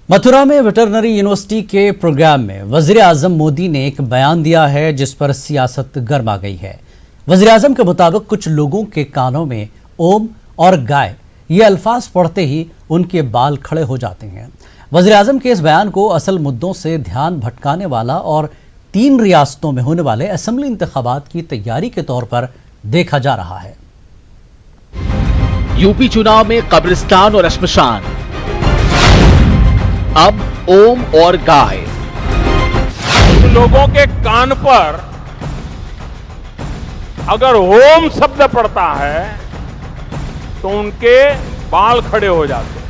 मथुरा में veterinary university के programme में वजीर आजम मोदी ने एक बयान दिया है जिस पर सियासत गर्मा गई है। वजीर आजम के मुताबिक कुछ लोगों के कानों में ओम और गाय ये अल्फाज पढ़ते ही उनके बाल खड़े हो जाते हैं। वजीर आजम के इस बयान को असल मुद्दों से ध्यान भटकाने वाला और 3 रियासतों में होने वाले असेंबली इंतखाबात की तैयारी के तौर पर देखा जा रहा है। यूपी चुनाव में कब्रिस्तान और श्मशान, अब ओम और गाय। लोगों के कान पर अगर ओम शब्द पड़ता है तो उनके बाल खड़े हो जाते हैं।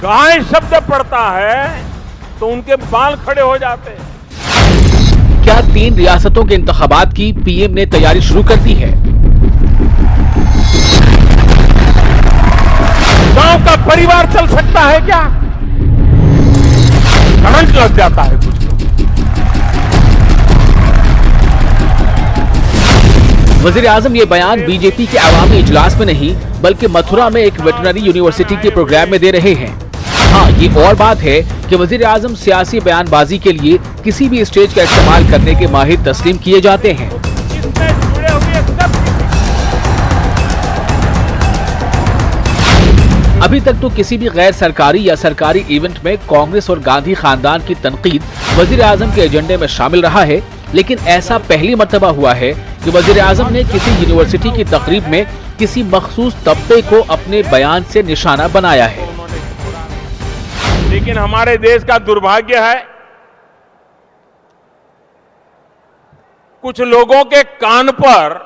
गाय शब्द पड़ता है तो उनके बाल खड़े हो जाते हैं। क्या 3 रियासतों के इंतखाबात की पीएम ने तैयारी शुरू कर दी है? गांव का परिवार चल सकता है क्या? करंट लग जाता है कुछ को। वजीर आजम ये बयान बीजेपी के अवामी इजलास में नहीं बल्कि मथुरा में एक वेटरनरी यूनिवर्सिटी के प्रोग्राम में दे रहे हैं। हाँ, ये और बात है कि वजीर आजम सियासी बयानबाजी के लिए किसी भी स्टेज का इस्तेमाल करने के माहिर तस्लीम किए जाते हैं। अभी तक तो किसी भी गैर सरकारी या सरकारी इवेंट में कांग्रेस और गांधी खानदान की तनकीद वजीर आजम के एजेंडे में शामिल रहा है, लेकिन ऐसा पहली मर्तबा हुआ है कि वजीर आजम ने किसी यूनिवर्सिटी की तकरीब में किसी मखसूस तबके को अपने बयान से निशाना बनाया है। लेकिन हमारे देश का दुर्भाग्य है, कुछ लोगों के कान पर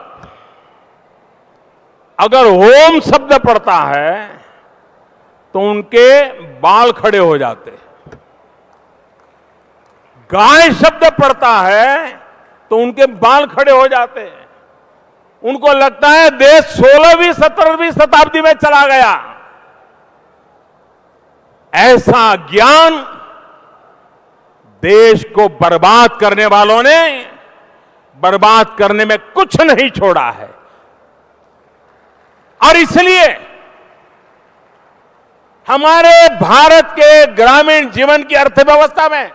अगर ओम शब्द पड़ता है तो उनके बाल खड़े हो जाते हैं। गाय शब्द पड़ता है तो उनके बाल खड़े हो जाते हैं। उनको लगता है देश 16वीं 17वीं शताब्दी में चला गया। ऐसा ज्ञान देश को बर्बाद करने वालों ने बर्बाद करने में कुछ नहीं छोड़ा है। और इसलिए हमारे भारत के ग्रामीण जीवन की अर्थव्यवस्था में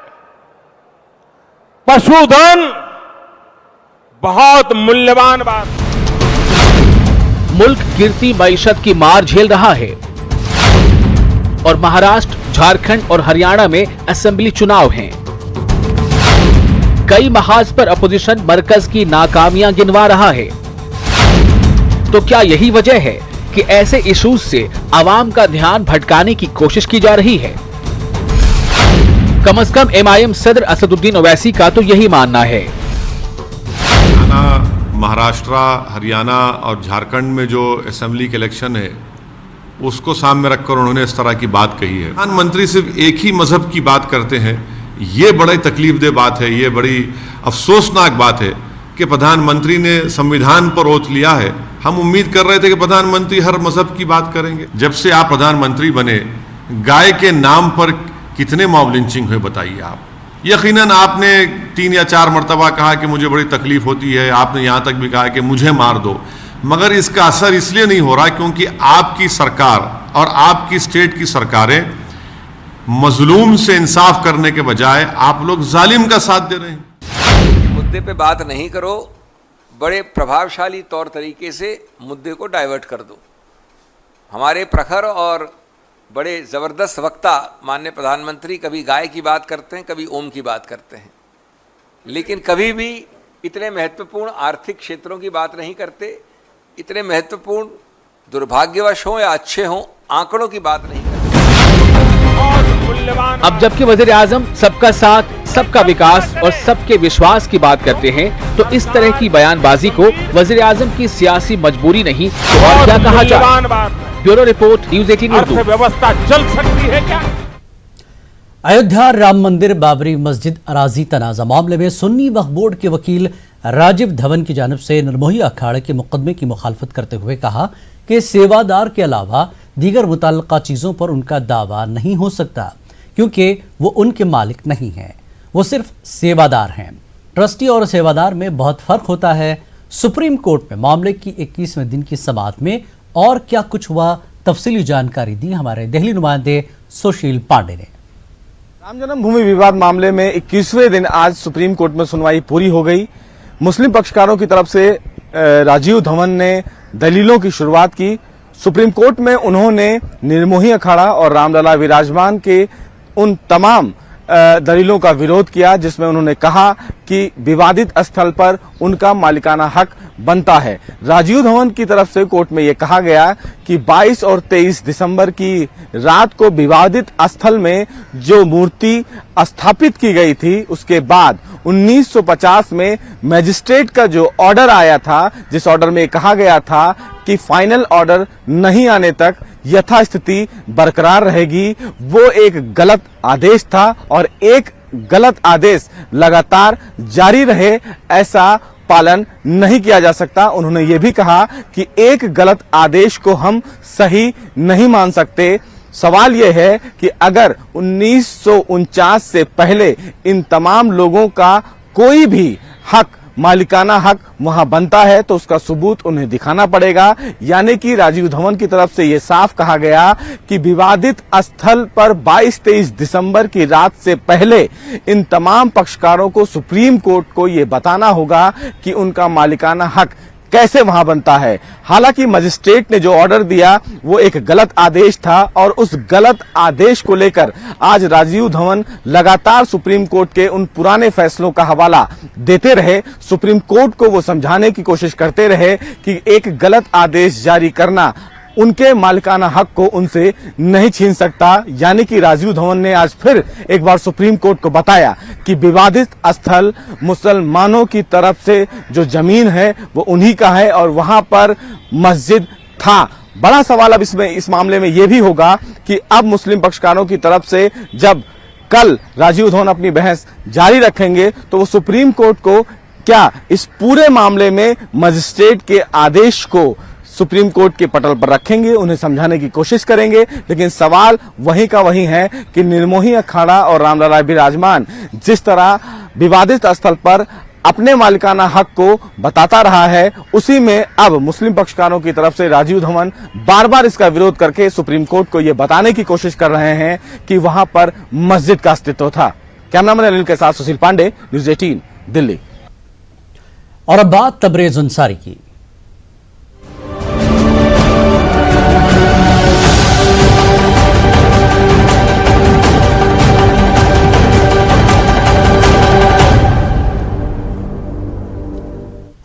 पशुधन बहुत मूल्यवान बात। मुल्क गिरती मईशत की मार झेल रहा है और महाराष्ट्र, झारखंड और हरियाणा में असेंबली चुनाव हैं। कई महाज पर अपोजिशन मरकज की नाकामियां गिनवा रहा है। तो क्या यही वजह है कि ऐसे इश्यूज से आवाम का ध्यान भटकाने की कोशिश की जा रही है? कम से कम एमआईएम सदर असदुद्दीन ओवैसी का तो यही मानना है। महाराष्ट्र, हरियाणा और झारखंड में जो असेंबली के इलेक्शन है उसको सामने रखकर उन्होंने इस तरह की बात कही है। प्रधानमंत्री सिर्फ एक ही मजहब की बात करते हैं, ये बड़ी तकलीफदेह बात है। ये बड़ी अफसोसनाक बात है कि प्रधानमंत्री ने संविधान पर ओथ लिया है। हम उम्मीद कर रहे थे कि प्रधानमंत्री हर मजहब की बात करेंगे। जब से आप प्रधानमंत्री बने, गाय के नाम पर कितने मॉब लिंचिंग हुए बताइए आप। यकीनन आपने 3 या 4 मरतबा कहा कि मुझे बड़ी तकलीफ होती है। आपने यहां तक भी कहा कि मुझे मार दो, मगर इसका असर इसलिए नहीं हो रहा क्योंकि आपकी सरकार और आपकी स्टेट की सरकारें मजलूम से इंसाफ करने के बजाय आप लोग जालिम का साथ दे रहे हैं। मुद्दे पे बात नहीं करो, बड़े प्रभावशाली तौर तरीके से मुद्दे को डाइवर्ट कर दो। हमारे प्रखर और बड़े ज़बरदस्त वक्ता माननीय प्रधानमंत्री कभी गाय की बात करते हैं, कभी ओम की बात करते हैं, लेकिन कभी भी इतने महत्वपूर्ण आर्थिक क्षेत्रों की बात नहीं करते। इतने महत्वपूर्ण दुर्भाग्यवश हों या अच्छे हों, आंकड़ों की बात नहीं करते। अब जबकि वजीर आजम सबका साथ, सबका विकास और सबके विश्वास की बात करते हैं, तो इस तरह की बयानबाजी को वजीर आजम की सियासी मजबूरी नहीं तो और क्या कहा जाए। Bureau report, news 18 Urdu. अर्थव्यवस्था चल सकती है क्या? अयोध्या राम मंदिर बाबरी मस्जिद अराजी तनाजा मामले में सुन्नी वक्फ बोर्ड के वकील राजीव धवन की जानिब से निर्मोही अखाड़े के मुकदमे की मुखालफत करते हुए कहा कि सेवादार के अलावा दीगर मुतल्लका चीज़ों पर उनका दावा नहीं हो सकता क्योंकि वो उनके मालिक नहीं हैं, वो सिर्फ सेवादार हैं। ट्रस्टी और सेवादार में बहुत फर्क होता है। सुप्रीम कोर्ट में मामले की 21वें दिन की समाअत में और क्या कुछ हुआ तफसीली जानकारी दी हमारे दिल्ली नुमाइंदे सुशील पांडे ने। राम जन्मभूमि विवाद मामले में 21वें दिन आज सुप्रीम कोर्ट में सुनवाई पूरी हो गई। मुस्लिम पक्षकारों की तरफ से राजीव धवन ने दलीलों की शुरुआत की। सुप्रीम कोर्ट में उन्होंने निर्मोही अखाड़ा और रामलला विराजमान के उन तमाम दलीलों का विरोध किया जिसमें उन्होंने कहा कि विवादित स्थल पर उनका मालिकाना हक बनता है। राजीव धवन की तरफ से कोर्ट में यह कहा गया कि 22 और 23 दिसंबर की रात को विवादित स्थल में जो मूर्ति स्थापित की गई थी उसके बाद 1950 में मजिस्ट्रेट का जो ऑर्डर आया था, जिस ऑर्डर में कहा गया था कि फाइनल ऑर्डर नहीं आने तक यथास्थिति बरकरार रहेगी, वो एक गलत आदेश था और एक गलत आदेश लगातार जारी रहे ऐसा पालन नहीं किया जा सकता। उन्होंने ये भी कहा कि एक गलत आदेश को हम सही नहीं मान सकते। सवाल यह है कि अगर 1949 से पहले इन तमाम लोगों का कोई भी हक, मालिकाना हक वहां बनता है तो उसका सबूत उन्हें दिखाना पड़ेगा। यानी कि राजीव धवन की तरफ से यह साफ कहा गया कि विवादित स्थल पर 22-23 दिसंबर की रात से पहले इन तमाम पक्षकारों को सुप्रीम कोर्ट को यह बताना होगा कि उनका मालिकाना हक कैसे वहां बनता है। हालांकि मजिस्ट्रेट ने जो ऑर्डर दिया वो एक गलत आदेश था और उस गलत आदेश को लेकर आज राजीव धवन लगातार सुप्रीम कोर्ट के उन पुराने फैसलों का हवाला देते रहे। सुप्रीम कोर्ट को वो समझाने की कोशिश करते रहे कि एक गलत आदेश जारी करना उनके मालिकाना हक को उनसे नहीं छीन सकता। यानी कि राजीव धवन ने आज फिर एक बार सुप्रीम कोर्ट को बताया कि विवादित स्थल मुसलमानों की तरफ से जो जमीन है वो उन्हीं का है और वहां पर मस्जिद था। बड़ा सवाल अब इस मामले में यह भी होगा कि अब मुस्लिम पक्षकारों की तरफ से जब कल राजीव धवन अपनी बहस जारी रखेंगे तो वो सुप्रीम कोर्ट को क्या इस पूरे मामले में मजिस्ट्रेट के आदेश को सुप्रीम कोर्ट के पटल पर रखेंगे, उन्हें समझाने की कोशिश करेंगे। लेकिन सवाल वहीं का वहीं है कि निर्मोही अखाड़ा और रामलला विराजमान जिस तरह विवादित स्थल पर अपने मालिकाना हक को बताता रहा है, उसी में अब मुस्लिम पक्षकारों की तरफ से राजीव धवन बार बार इसका विरोध करके सुप्रीम कोर्ट को यह बताने की कोशिश कर रहे हैं कि वहां पर मस्जिद का अस्तित्व था। कैमरामैन अनिल के साथ सुशील पांडे, न्यूज़ 18 दिल्ली। और अब बात तबरेज अंसारी की।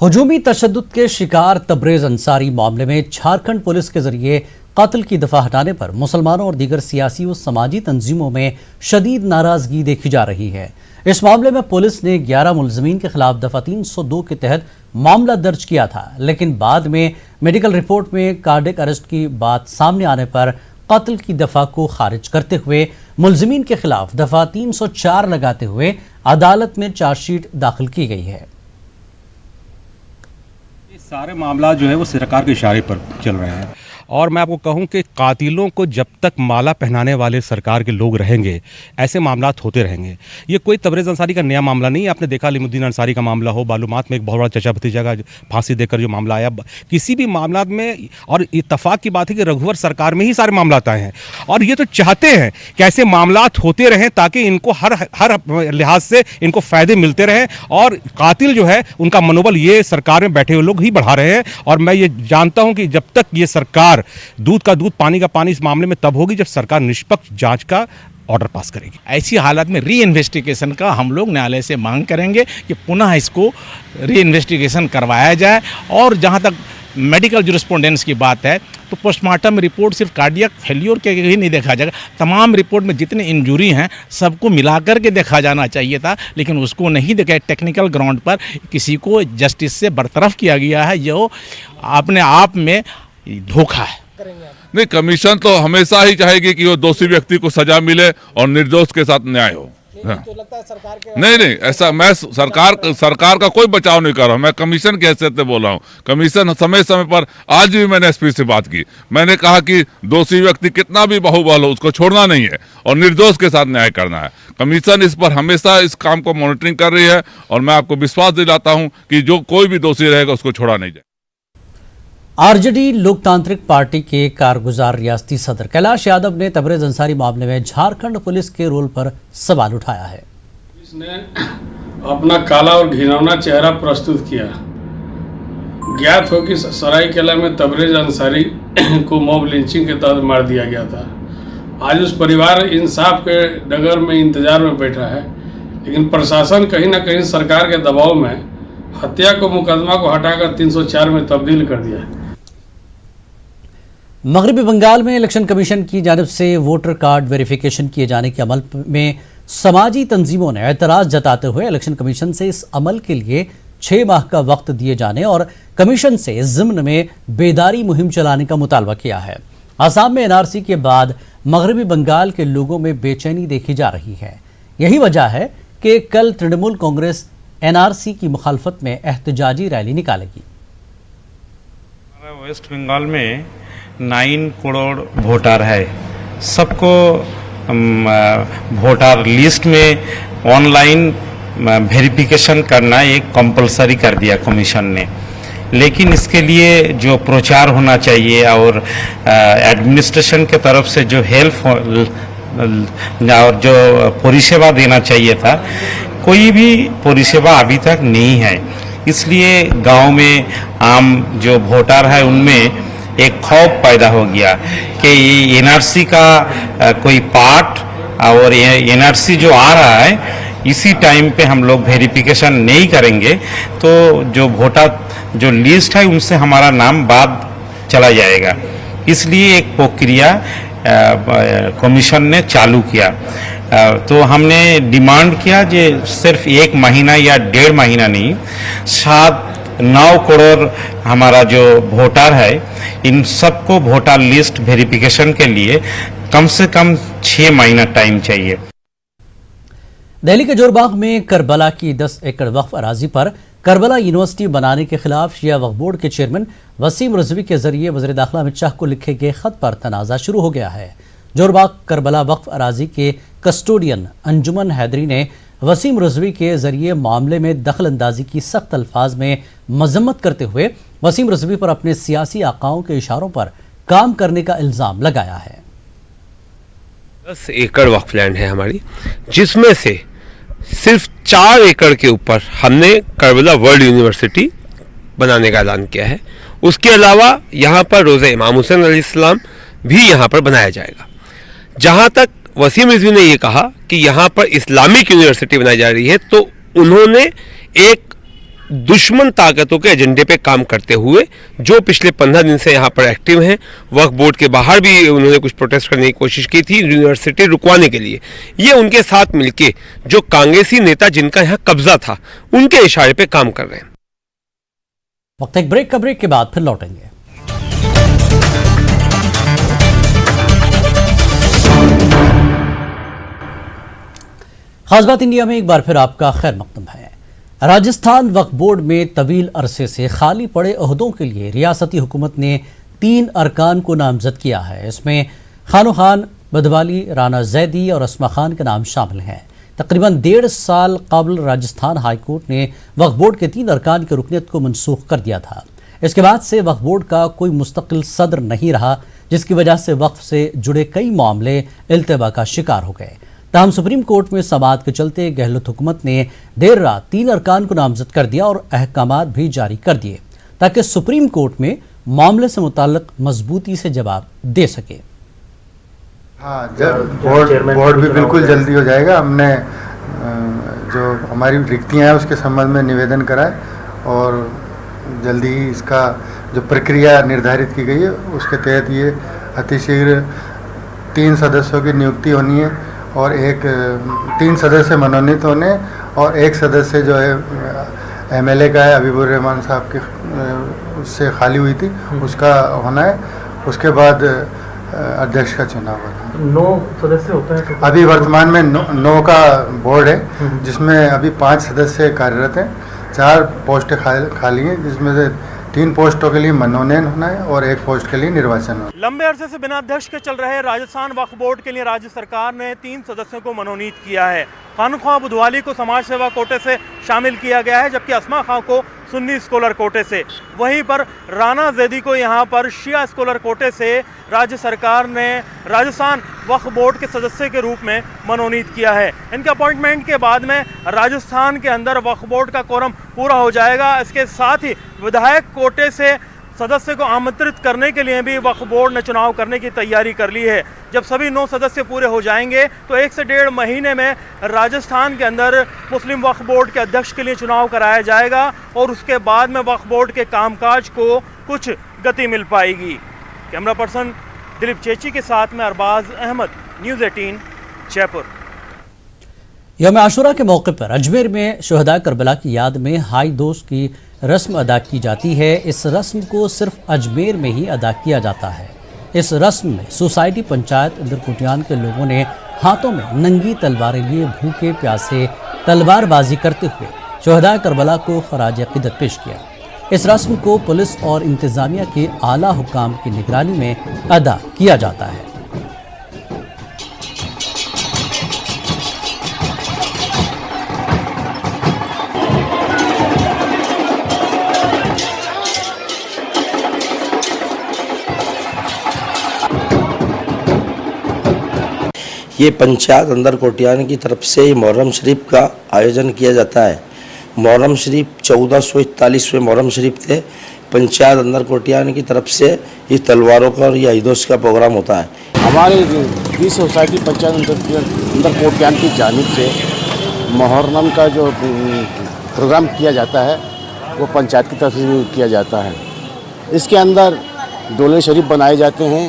हुजूमी तशद्दुद के शिकार तबरेज अंसारी मामले में झारखंड पुलिस के जरिए कत्ल की दफा हटाने पर मुसलमानों और दीगर सियासी व समाजी तंजीमों में शदीद नाराजगी देखी जा रही है। इस मामले में पुलिस ने 11 मुलजमीन के खिलाफ दफा 302 के तहत मामला दर्ज किया था, लेकिन बाद में मेडिकल रिपोर्ट में कार्डियक अरेस्ट की बात सामने आने पर कत्ल की दफा को खारिज करते हुए मुलजमीन के खिलाफ दफा 304 लगाते हुए अदालत में चार्जशीट दाखिल की गई है। सारे मामला जो है वो सरकार के इशारे पर चल रहे हैं और मैं आपको कहूं कि कातिलों को जब तक माला पहनाने वाले सरकार के लोग रहेंगे ऐसे मामला होते रहेंगे। ये कोई तबरेज अंसारी का नया मामला नहीं है। आपने देखा अलीमुद्दीन अंसारी का मामला हो, बालूमात में एक बहुत बड़ा चचा भतीजा का फांसी देकर जो मामला आया, किसी भी मामला में, और इत्तफाक की बात है कि रघुवर सरकार में ही सारे मामला आए हैं और ये तो चाहते हैं कि ऐसे मामला होते रहें ताकि इनको हर लिहाज से इनको फ़ायदे मिलते रहें और कातिल जो है उनका मनोबल ये सरकार में बैठे हुए लोग ही बढ़ा रहे हैं। और मैं ये जानता हूँ कि जब तक ये सरकार दूध का दूध पानी का पानी इस मामले में तब होगी जब सरकार निष्पक्ष जांच का ऑर्डर पास करेगी। ऐसी हालत में री इन्वेस्टिगेशन का हम लोग न्यायालय से मांग करेंगे कि पुनः इसको री इन्वेस्टिगेशन करवाया जाए। और जहां तक मेडिकल जुरिस्पोंडेंस की बात है तो पोस्टमार्टम रिपोर्ट सिर्फ कार्डियक फेल्योर के ही नहीं देखा जाएगा, तमाम रिपोर्ट में जितने इंजरी हैं सबको मिलाकर के देखा जाना चाहिए था, लेकिन उसको नहीं देखा। टेक्निकल ग्राउंड पर किसी को जस्टिस से बरतरफ किया गया है, जो अपने आप में धोखा है। नहीं, कमीशन तो हमेशा ही चाहेगी कि वो दोषी व्यक्ति को सजा मिले और निर्दोष के साथ न्याय हो। तो लगता है सरकार के नहीं, ऐसा मैं सरकार का कोई बचाव नहीं कर रहा हूँ। मैं कमीशन की हैसियत से बोल रहा हूँ। कमीशन समय समय पर, आज भी मैंने एसपी से बात की, मैंने कहा कि दोषी व्यक्ति कितना भी बाहुबल हो उसको छोड़ना नहीं है और निर्दोष के साथ न्याय करना है। कमीशन इस पर हमेशा इस काम को मॉनिटरिंग कर रही है और मैं आपको विश्वास दिलाता हूँ कि जो कोई भी दोषी रहेगा उसको छोड़ा नहीं जाए। आरजेडी लोकतांत्रिक पार्टी के कारगुजार रियासती सदर कैलाश यादव ने तबरेज अंसारी मामले में झारखंड पुलिस के रोल पर सवाल उठाया है। इसने अपना काला और घिनौना चेहरा प्रस्तुत किया। ज्ञात हो कि सरायकेला में तबरेज अंसारी को मॉब लिंचिंग के तहत मार दिया गया था। आज उस परिवार इंसाफ के डगर में इंतजार में बैठा है, लेकिन प्रशासन कहीं ना कहीं सरकार के दबाव में हत्या को मुकदमा को हटाकर 304 में तब्दील कर दिया है। मगरबी बंगाल में इलेक्शन कमीशन की जानिब से वोटर कार्ड वेरिफिकेशन किए जाने के अमल में समाजी तंजीमों ने एतराज जताते हुए इलेक्शन कमीशन से इस अमल के लिए 6 माह का वक्त दिए जाने और कमीशन से इस ज़िम्न में बेदारी मुहिम चलाने का मुतालबा किया है। आसाम में एनआरसी के बाद मगरबी बंगाल के लोगों में बेचैनी देखी जा रही है। यही वजह है कि कल तृणमूल कांग्रेस एनआरसी की मुखालफत में एहतजाजी रैली निकालेगी। वेस्ट बंगाल में 9 करोड़ वोटर है। सबको वोटर लिस्ट में ऑनलाइन वेरिफिकेशन करना एक कंपलसरी कर दिया कमीशन ने, लेकिन इसके लिए जो प्रचार होना चाहिए और एडमिनिस्ट्रेशन के तरफ से जो हेल्प और जो परिसेवा देना चाहिए था, कोई भी परिसेवा अभी तक नहीं है। इसलिए गांव में आम जो वोटर है उनमें एक खौफ पैदा हो गया कि एनआरसी का कोई पार्ट और एनआरसी जो आ रहा है इसी टाइम पे हम लोग वेरिफिकेशन नहीं करेंगे तो जो वोटर जो लिस्ट है उनसे हमारा नाम बाद चला जाएगा। इसलिए एक प्रक्रिया कमीशन ने चालू किया। तो हमने डिमांड किया कि सिर्फ 1 महीना या 1.5 महीना नहीं, 9 करोड़ हमारा जो वोटर है इन सबको वोटर लिस्ट वेरिफिकेशन के लिए कम से कम 6 महीना टाइम चाहिए। दिल्ली के जोरबाग में करबला की 10 एकड़ वक्फ अराजी पर करबला यूनिवर्सिटी बनाने के खिलाफ शिया वक्फ बोर्ड के चेयरमैन वसीम रिजवी के जरिए वज़ीर दाखिला अमित शाह को लिखे गए खत पर तनाज़ा शुरू हो गया है। जोरबाग करबला वक्फ अराजी के कस्टोडियन अंजुमन हैदरी ने वसीम रिजवी के जरिए मामले में दखल अंदाजी की सख्त अल्फाज में मजम्मत करते हुए वसीम रिजवी पर अपने सियासी आकाओं के इशारों पर काम करने का इल्ज़ाम लगाया है। 10 एकड़ वक्फ लैंड है हमारी, जिसमें से सिर्फ 4 एकड़ के ऊपर हमने करबला वर्ल्ड यूनिवर्सिटी बनाने का ऐलान किया है। उसके अलावा यहाँ पर रोज़ा इमाम हुसैन अलैहिस्सलाम भी यहाँ पर बनाया जाएगा। जहाँ तक वसीम रिजवी ने ये कहा कि यहाँ पर इस्लामिक यूनिवर्सिटी बनाई जा रही है, तो उन्होंने एक दुश्मन ताकतों के एजेंडे पे काम करते हुए जो पिछले 15 दिन से यहाँ पर एक्टिव हैं, वक्फ बोर्ड के बाहर भी उन्होंने कुछ प्रोटेस्ट करने की कोशिश की थी यूनिवर्सिटी रुकवाने के लिए। ये उनके साथ मिलके जो कांग्रेसी नेता जिनका यहाँ कब्जा था उनके इशारे पे काम कर रहे हैं। वक्त एक ब्रेक का, ब्रेक के बाद फिर लौटेंगे। खास बात इंडिया में एक बार फिर आपका खैर मकदम है। राजस्थान वक्फ बोर्ड में तवील अरसे से खाली पड़े ओहदों के लिए रियासती हुकूमत ने 3 अरकान को नामजद किया है। इसमें खानो खान बदवाली, राना जैदी और अस्मा खान के नाम शामिल हैं। तकरीबन 1.5 साल कबल राजस्थान हाईकोर्ट ने वक्फ बोर्ड के 3 अरकान की रुकनीत को मनसूख कर दिया था। इसके बाद से वक्फ बोर्ड का कोई मुस्तकिल सदर नहीं रहा, जिसकी वजह से वक्फ से जुड़े कई मामले इल्तबा का शिकार हो गए। ताहम सुप्रीम कोर्ट में समाअत के चलते गहलोत हुकूमत ने देर रात 3 अरकान को नामजद कर दिया और अहकामात भी जारी कर दिए ताकि सुप्रीम कोर्ट में मामले से मुताल्लिक मजबूती से जवाब दे सके। हाँ, बोर्ड भी बिल्कुल जल्दी हो जाएगा। हमने जो हमारी रिक्तियाँ हैं उसके संबंध में निवेदन करा है और जल्दी ही इसका जो प्रक्रिया निर्धारित की गई है उसके तहत ये अतिशीघ्र 3 सदस्यों की नियुक्ति होनी है और 3 सदस्य मनोनीत होने और 1 सदस्य जो है एमएलए का है, हबीबुर रहमान साहब के उससे खाली हुई थी, उसका होना है। उसके बाद अध्यक्ष का चुनाव होगा। 9 सदस्य होता है तो अभी वर्तमान में 9 का बोर्ड है, जिसमें अभी 5 सदस्य कार्यरत हैं। 4 पोस्टें खाली हैं, जिसमें से 3 पोस्टों के लिए मनोनयन होना है और 1 पोस्ट के लिए निर्वाचन होना है। लंबे अरसे से बिना अध्यक्ष के चल रहे राजस्थान वक्फ बोर्ड के लिए राज्य सरकार ने 3 सदस्यों को मनोनीत किया है। खानो खां बुधवाली को समाज सेवा कोटे से शामिल किया गया है, जबकि अस्मा खां को सुन्नी स्कॉलर कोटे से। वहीं पर राना जैदी को यहाँ पर शिया स्कॉलर कोटे से राज्य सरकार ने राजस्थान वक्फ बोर्ड के सदस्य के रूप में मनोनीत किया है। इनके अपॉइंटमेंट के बाद में राजस्थान के अंदर वक्फ बोर्ड का कोरम पूरा हो जाएगा। इसके साथ ही विधायक कोटे से सदस्य को आमंत्रित करने के लिए भी वक्फ बोर्ड ने चुनाव करने की तैयारी कर ली है। जब सभी 9 सदस्य पूरे हो जाएंगे तो 1 से 1.5 महीने में राजस्थान के अंदर मुस्लिम वक्फ बोर्ड के अध्यक्ष के लिए चुनाव कराया जाएगा और उसके बाद में वक्फ बोर्ड के कामकाज को कुछ गति मिल पाएगी। कैमरा पर्सन दिलीप चेची के साथ में अरबाज अहमद, न्यूज़ 18 जयपुर। यौम आशुरा के मौके पर अजमेर में शुहदा करबला की याद में हाई दोष की रस्म अदा की जाती है। इस रस्म को सिर्फ अजमेर में ही अदा किया जाता है। इस रस्म में सोसाइटी पंचायत इंदरकोटियान के लोगों ने हाथों में नंगी तलवारें लिए भूखे प्यासे तलवारबाजी करते हुए शुहदा करबला को खराज अकीदत पेश किया। इस रस्म को पुलिस और इंतजामिया के आला हुकाम की निगरानी में अदा किया जाता है। ये पंचायत अंदर कोटियान की तरफ से मुहर्रम शरीफ का आयोजन किया जाता है। मुहर्रम शरीफ 1441वें मुहर्रम शरीफ थे। पंचायत अंदर कोटियान की तरफ से इस तलवारों का और ये ईदोस का प्रोग्राम होता है। हमारे इस सोसाइटी पंचायत अंदर कोटियान की जानिब से मुहर्रम का जो प्रोग्राम किया जाता है वो पंचायत की तरफ से किया जाता है। इसके अंदर डोले शरीफ बनाए जाते हैं।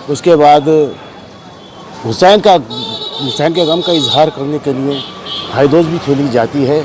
उसके बाद हुसैन के गम का इजहार करने के लिए हाईदोज भी खेली जाती है।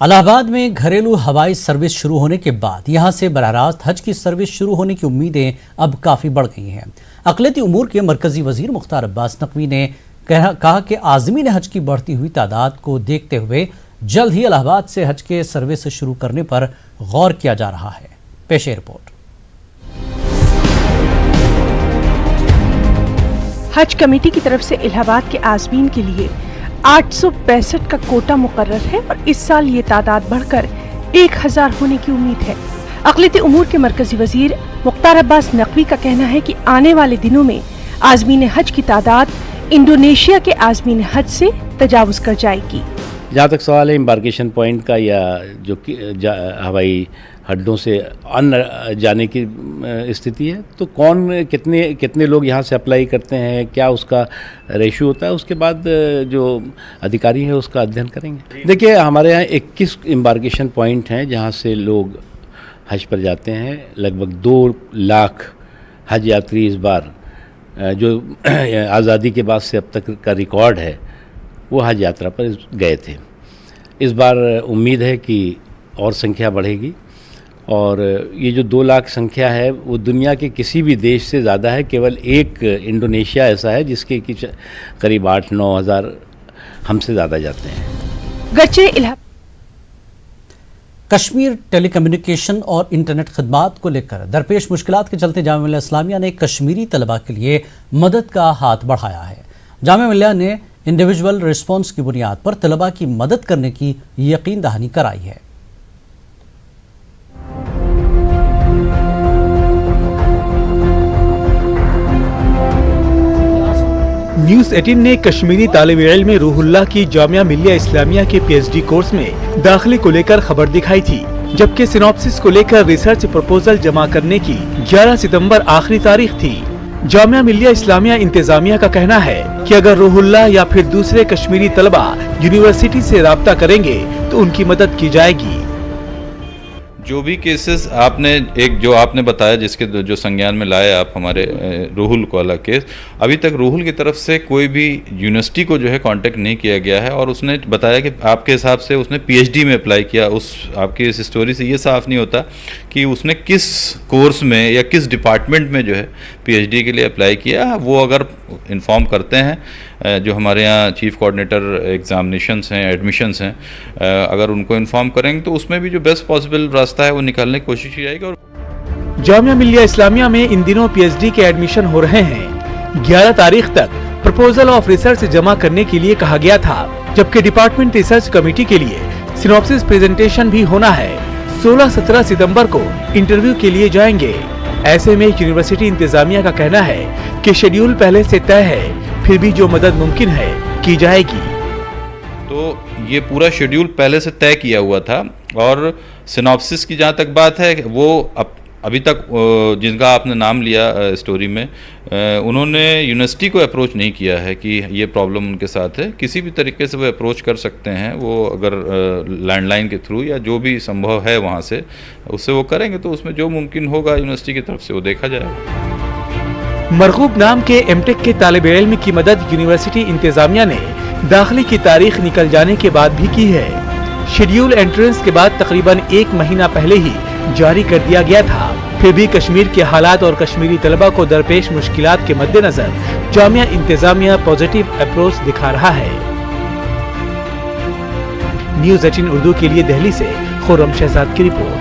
इलाहाबाद में घरेलू हवाई सर्विस शुरू होने के बाद यहां से बराह रास्त हज की सर्विस शुरू होने की उम्मीदें अब काफ़ी बढ़ गई हैं। अक़लियती उमूर के मरकजी वजीर मुख्तार अब्बास नकवी ने कहा कि आज़मीन हज की बढ़ती हुई तादाद को देखते हुए जल्द ही इलाहाबाद से हज के सर्विस शुरू करने पर गौर किया जा रहा है। पेश रिपोर्ट। हज कमेटी की तरफ से इलाहाबाद के आज़मीन के लिए 865 का कोटा मुकर्रर है और इस साल ये तादाद बढ़कर 1000 होने की उम्मीद है। अक़लियती उमूर के मरकजी वजीर मुख्तार अब्बास नकवी का कहना है कि आने वाले दिनों में आज़मीन हज की तादाद इंडोनेशिया के आज़मीन हज से तजावुज कर जाएगी। जहाँ तक सवाल है एम्बार्केशन पॉइंट का या जो हवाई अड्डों से अन्य जाने की स्थिति है, तो कौन कितने लोग यहाँ से अप्लाई करते हैं, क्या उसका रेशो होता है, उसके बाद जो अधिकारी है उसका अध्ययन करेंगे। देखिए, हमारे यहाँ 21 एम्बार्केशन पॉइंट हैं जहाँ से लोग हज पर जाते हैं। लगभग 2 लाख हज यात्री इस बार जो आज़ादी के बाद से अब तक का रिकॉर्ड है वो हज यात्रा पर गए थे। इस बार उम्मीद है कि और संख्या बढ़ेगी और ये जो 2 लाख संख्या है वो दुनिया के किसी भी देश से ज़्यादा है। केवल एक इंडोनेशिया ऐसा है जिसके कि करीब 8-9 हज़ार हमसे ज़्यादा जाते हैं। कश्मीर टेलीकम्युनिकेशन और इंटरनेट खदमात को लेकर दरपेश मुश्किलात के चलते जामिया मिल्लिया इस्लामिया ने कश्मीरी तलबा के लिए मदद का हाथ बढ़ाया है। जामिया मिल्लिया ने इंडिविजुअल रिस्पॉन्स की बुनियाद पर तलबा की मदद करने की यकीन दहानी कराई है। न्यूज़ 18 ने कश्मीरी तालिब इल्म रूहुल्लाह की जामिया मिल्लिया इस्लामिया के PhD कोर्स में दाखिले को लेकर खबर दिखाई थी, जबकि सिनॉप्सिस को लेकर रिसर्च प्रपोजल जमा करने की 11 सितंबर आखिरी तारीख थी। जामिया मिल्लिया इस्लामिया इंतजामिया का कहना है कि अगर रूहुल्लाह या फिर दूसरे कश्मीरी तलबा यूनिवर्सिटी से राब्ता करेंगे तो उनकी मदद की जाएगी। जो भी केसेस आपने जो आपने बताया जिसके जो संज्ञान में लाए आप हमारे रूहुल वाला केस, अभी तक रूहुल की तरफ से कोई भी यूनिवर्सिटी को जो है कांटेक्ट नहीं किया गया है और उसने बताया कि आपके हिसाब से उसने PhD में अप्लाई किया। उस आपकी इस स्टोरी से ये साफ नहीं होता कि उसने किस कोर्स में या किस डिपार्टमेंट में जो है PhD के लिए अप्लाई किया। वो अगर इन्फॉर्म करते हैं, जो हमारे यहाँ चीफ कोऑर्डिनेटर एग्जामिनेशंस हैं, एडमिशन्स हैं, अगर उनको इन्फॉर्म करेंगे तो उसमें भी जो बेस्ट पॉसिबल रास्ता है वो निकालने की कोशिश की जाएगी। और जामिया मिल्लिया इस्लामिया में इन दिनों PhD के एडमिशन हो रहे हैं। 11 तारीख तक प्रपोजल ऑफ रिसर्च जमा करने के लिए कहा गया था, जबकि डिपार्टमेंट रिसर्च कमेटी के लिए सिनॉप्सिस प्रेजेंटेशन भी होना है। 16-17 सितंबर को इंटरव्यू के लिए जाएंगे। ऐसे में यूनिवर्सिटी इंतजामिया का कहना है कि शेड्यूल पहले से तय है, फिर भी जो मदद मुमकिन है की जाएगी। तो ये पूरा शेड्यूल पहले से तय किया हुआ था और सिनॉप्सिस की जहाँ तक बात है वो अभी तक जिनका आपने नाम लिया स्टोरी में, उन्होंने यूनिवर्सिटी को अप्रोच नहीं किया है कि ये प्रॉब्लम उनके साथ है। किसी भी तरीके से वो अप्रोच कर सकते हैं, वो अगर लैंडलाइन के थ्रू या जो भी संभव है वहाँ से उससे वो करेंगे, तो उसमें जो मुमकिन होगा यूनिवर्सिटी की तरफ से वो देखा जाएगा। मरगूब नाम के एमटेक के तालिब इल्म की मदद यूनिवर्सिटी इंतजामिया ने दाखिले की तारीख निकल जाने के बाद भी की है। शेड्यूल एंट्रेंस के बाद तकरीबन 1 महीना पहले ही जारी कर दिया गया था, फिर भी कश्मीर के हालात और कश्मीरी तलबा को दरपेश मुश्किलात के मद्देनजर जामिया इंतजामिया पॉजिटिव अप्रोच दिखा रहा है। न्यूज़ 18 उर्दू के लिए दिल्ली से खुर्रम शहजाद की रिपोर्ट।